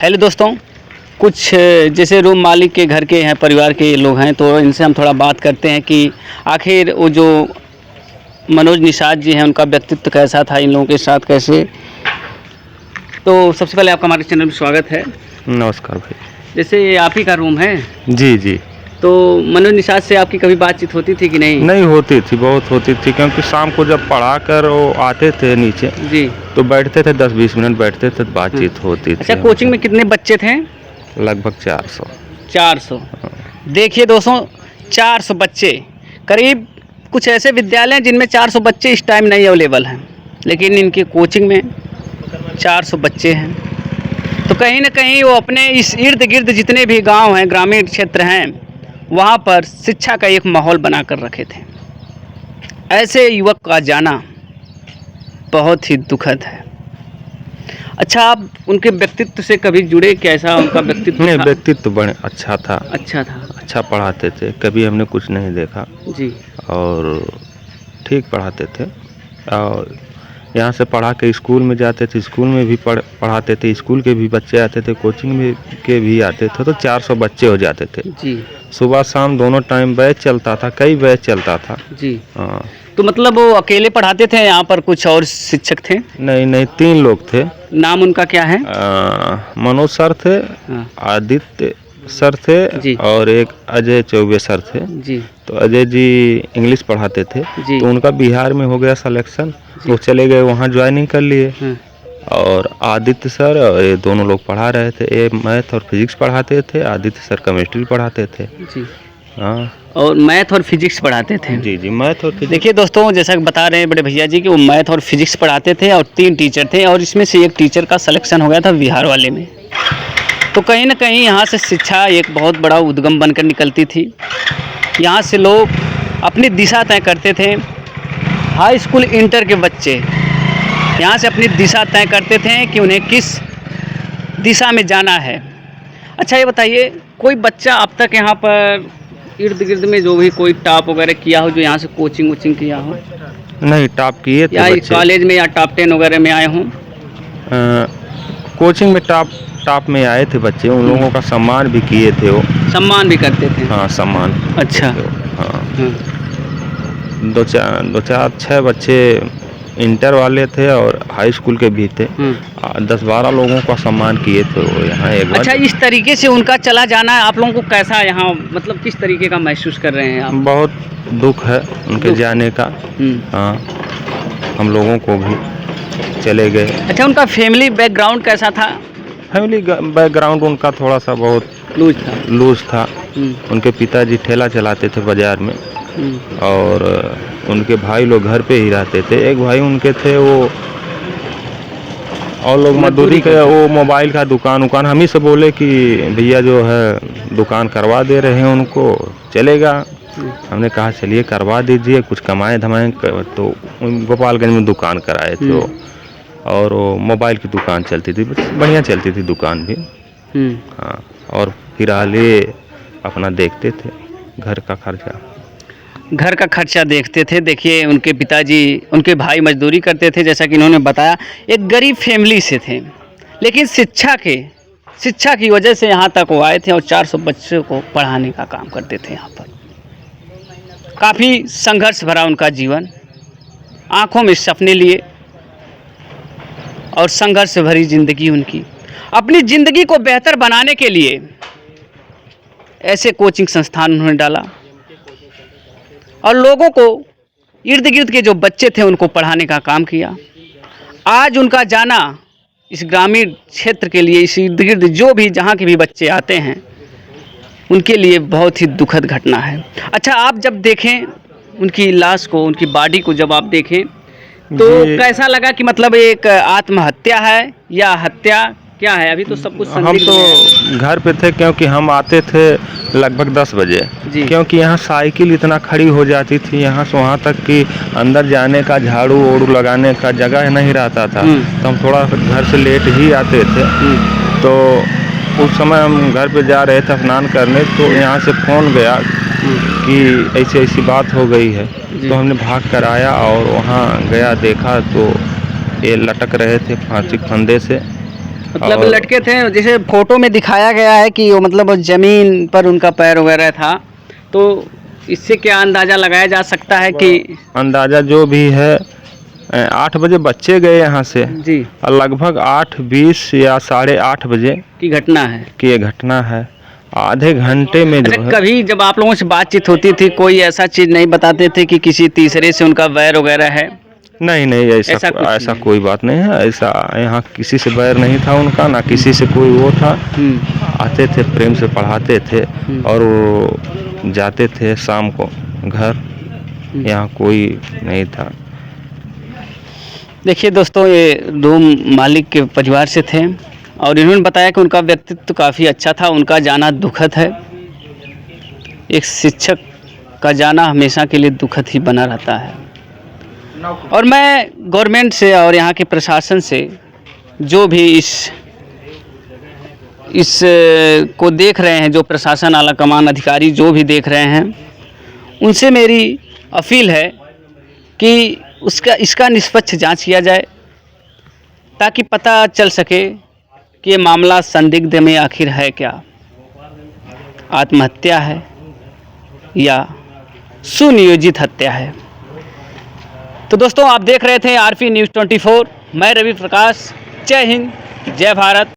Hello दोस्तों, कुछ जैसे रूम मालिक के घर के हैं, परिवार के लोग हैं, तो इनसे हम थोड़ा बात करते हैं कि आखिर वो जो मनोज निषाद जी हैं उनका व्यक्तित्व कैसा था, इन लोगों के साथ कैसे। तो सबसे पहले आपका हमारे चैनल में स्वागत है। नमस्कार भाई। जैसे ये आप ही का रूम है, जी जी। तो मनोज निषाद से आपकी कभी बातचीत होती थी कि नहीं? नहीं होती थी, बहुत होती थी, क्योंकि शाम को जब पढ़ा कर वो आते थे नीचे जी, तो बैठते थे, 10-20 मिनट बैठते थे, बातचीत होती थी। अच्छा, कोचिंग में कितने बच्चे थे? लगभग 400। 400। देखिए दोस्तों, 400 बच्चे, करीब कुछ ऐसे विद्यालय हैं जिनमें 400 बच्चे इस टाइम नहीं अवेलेबल हैं, लेकिन इनके कोचिंग में 400 बच्चे हैं। तो कहीं ना कहीं वो अपने इस इर्द गिर्द जितने भी गांव हैं, ग्रामीण क्षेत्र हैं, वहाँ पर शिक्षा का एक माहौल बना कर रखे थे। ऐसे युवक का जाना बहुत ही दुखद है। अच्छा, आप उनके व्यक्तित्व से कभी जुड़े? कैसा उनका व्यक्तित्व नहीं, था? व्यक्तित्व बड़े अच्छा था। अच्छा था। अच्छा पढ़ाते थे, कभी हमने कुछ नहीं देखा, जी। और ठीक पढ़ाते थे। और यहाँ से पढ़ा के स्कूल में जाते थे, स्कूल में भी पढ़ाते थे, स्कूल के भी बच्चे आते थे, कोचिंग में के भी आते थे, तो 400 बच्चे हो जाते थे। जी। सुबह शाम दोनों टाइम बैच चलता था, कई बैच चलता था। जी। हाँ। तो मतलब वो अकेले पढ़ाते थे, यहाँ पर कुछ और शिक्षक थे? नहीं नहीं, 3 लोग थे। नाम उनका क्या है? मनोज सर थे, हाँ। आदित्य सर थे, जी। और एक अजय चौबे सर थे। जी। तो अजय जी इंग्लिश पढ़ाते थे, जी। तो उनका बिहार में हो गया सिलेक्शन, तो चले गए वहाँ, ज्वाइनिंग कर लिए। हाँ। और आदित्य सर और ये दोनों लोग पढ़ा रहे थे, ये मैथ और फिजिक्स पढ़ाते थे, आदित्य सर केमिस्ट्री पढ़ाते थे। जी। हाँ। और मैथ और फिजिक्स पढ़ाते थे? जी जी, मैथ और फिजिक्स। देखिए दोस्तों, जैसा कि बता रहे हैं बड़े भैया जी कि वो मैथ और फिजिक्स पढ़ाते थे, और 3 टीचर थे, और इसमें से एक टीचर का सिलेक्शन हो गया था बिहार वाले में। तो कहीं ना कहीं यहाँ से शिक्षा एक बहुत बड़ा उद्गम बनकर निकलती थी। यहाँ से लोग अपनी दिशा तय करते थे। हाई स्कूल इंटर के बच्चे यहाँ से अपनी दिशा तय करते थे कि उन्हें किस दिशा में जाना है। अच्छा, ये बताइए, कोई बच्चा अब तक यहाँ पर इर्द गिर्द में जो भी कोई टॉप वगैरह किया हो, जो यहाँ से कोचिंग वोचिंग किया हो? नहीं, टॉप किए थे या बच्चे। कॉलेज में या टॉप 10 वगैरह में आए हों? कोचिंग में टॉप में आए थे बच्चे, उन लोगों का सम्मान भी किए थे वो। सम्मान भी करते थे? हाँ, सम्मान। अच्छा। हाँ। हाँ। 2-4-6 बच्चे इंटर वाले थे और हाई स्कूल के भी थे। 10-12 लोगों का सम्मान किए थे वो यहाँ एक बार। अच्छा, इस तरीके से उनका चला जाना आप लोगों को कैसा, यहाँ मतलब किस तरीके का महसूस कर रहे हैं आप? बहुत दुख है उनके जाने का। हाँ, हम लोगों को भी चले गए। अच्छा, उनका फैमिली बैकग्राउंड कैसा था? फैमिली बैकग्राउंड उनका थोड़ा सा बहुत लूज था। उनके पिताजी ठेला चलाते थे बाजार में, और उनके भाई लोग घर पे ही रहते थे। एक भाई उनके थे वो, और लोग मजदूरी के, वो मोबाइल का दुकान हम ही से बोले कि भैया जो है दुकान करवा दे रहे हैं उनको, चलेगा? हमने कहा चलिए करवा दीजिए, कुछ कमाए धमाए। तो गोपालगंज में दुकान कराए थे वो, और वो मोबाइल की दुकान चलती थी, बढ़िया चलती थी दुकान भी। हाँ, और फिलहाल ये अपना देखते थे घर का खर्चा देखते थे। देखिए, उनके पिताजी, उनके भाई मजदूरी करते थे, जैसा कि इन्होंने बताया, एक गरीब फैमिली से थे, लेकिन शिक्षा की वजह से यहाँ तक वो आए थे, और 400 बच्चों को पढ़ाने का काम करते थे। यहाँ पर काफ़ी संघर्ष भरा उनका जीवन, आँखों में सपने लिए, और संघर्ष भरी ज़िंदगी उनकी। अपनी ज़िंदगी को बेहतर बनाने के लिए ऐसे कोचिंग संस्थान उन्होंने डाला, और लोगों को, इर्द गिर्द के जो बच्चे थे उनको पढ़ाने का काम किया। आज उनका जाना इस ग्रामीण क्षेत्र के लिए, इस इर्द गिर्द जो भी जहाँ के भी बच्चे आते हैं, उनके लिए बहुत ही दुखद घटना है। अच्छा, आप जब देखें उनकी लाश को, उनकी बॉडी को जब आप देखें, तो कैसा लगा कि मतलब एक आत्महत्या है या हत्या, क्या है? अभी तो सब कुछ हम तो घर पे थे, क्योंकि हम आते थे लगभग 10 बजे, क्योंकि यहाँ साइकिल इतना खड़ी हो जाती थी यहाँ से वहाँ तक कि अंदर जाने का, झाड़ू ओड़ू लगाने का जगह नहीं रहता था। तो हम थोड़ा घर से लेट ही आते थे। तो उस समय हम घर पे जा रहे थे स्नान करने, तो यहाँ से फ़ोन गया कि ऐसी ऐसी बात हो गई है। तो हमने भाग कर आया और वहाँ गया, देखा तो ये लटक रहे थे फांसी के फंदे से, मतलब और- लटके थे, जैसे फोटो में दिखाया गया है कि वो मतलब वो जमीन पर उनका पैर वगैरह था, तो इससे क्या अंदाजा लगाया जा सकता है कि अंदाज़ा जो भी है 8 बजे बच्चे गए यहाँ से जी और लगभग 8:20 या 8:30 बजे की घटना है। की ये घटना है। आधे घंटे में जो अच्छा, है कभी जब आप लोगों से बातचीत होती थी कोई ऐसा चीज़ नहीं बताते थे कि किसी तीसरे से उनका वैर वगैरह है? नहीं नहीं ऐसा ऐसा कुछ ऐसा नहीं। कोई बात नहीं है। ऐसा यहाँ किसी से बैर नहीं था उनका, ना किसी से कोई वो था। आते थे, प्रेम से पढ़ाते थे और वो जाते थे शाम को घर। यहाँ कोई नहीं था। देखिए दोस्तों, ये रूम मालिक के परिवार से थे और इन्होंने बताया कि उनका व्यक्तित्व काफ़ी अच्छा था, उनका जाना दुखद है। एक शिक्षक का जाना हमेशा के लिए दुखद ही बना रहता है। और मैं गवर्नमेंट से और यहाँ के प्रशासन से, जो भी इस को देख रहे हैं, जो प्रशासन आला कमान अधिकारी जो भी देख रहे हैं, उनसे मेरी अपील है कि इसका निष्पक्ष जांच किया जाए, ताकि पता चल सके कि ये मामला संदिग्ध में आखिर है क्या, आत्महत्या है या सुनियोजित हत्या है। तो दोस्तों, आप देख रहे थे आरपी न्यूज़ 24, मैं रवि प्रकाश। जय हिंद, जय भारत।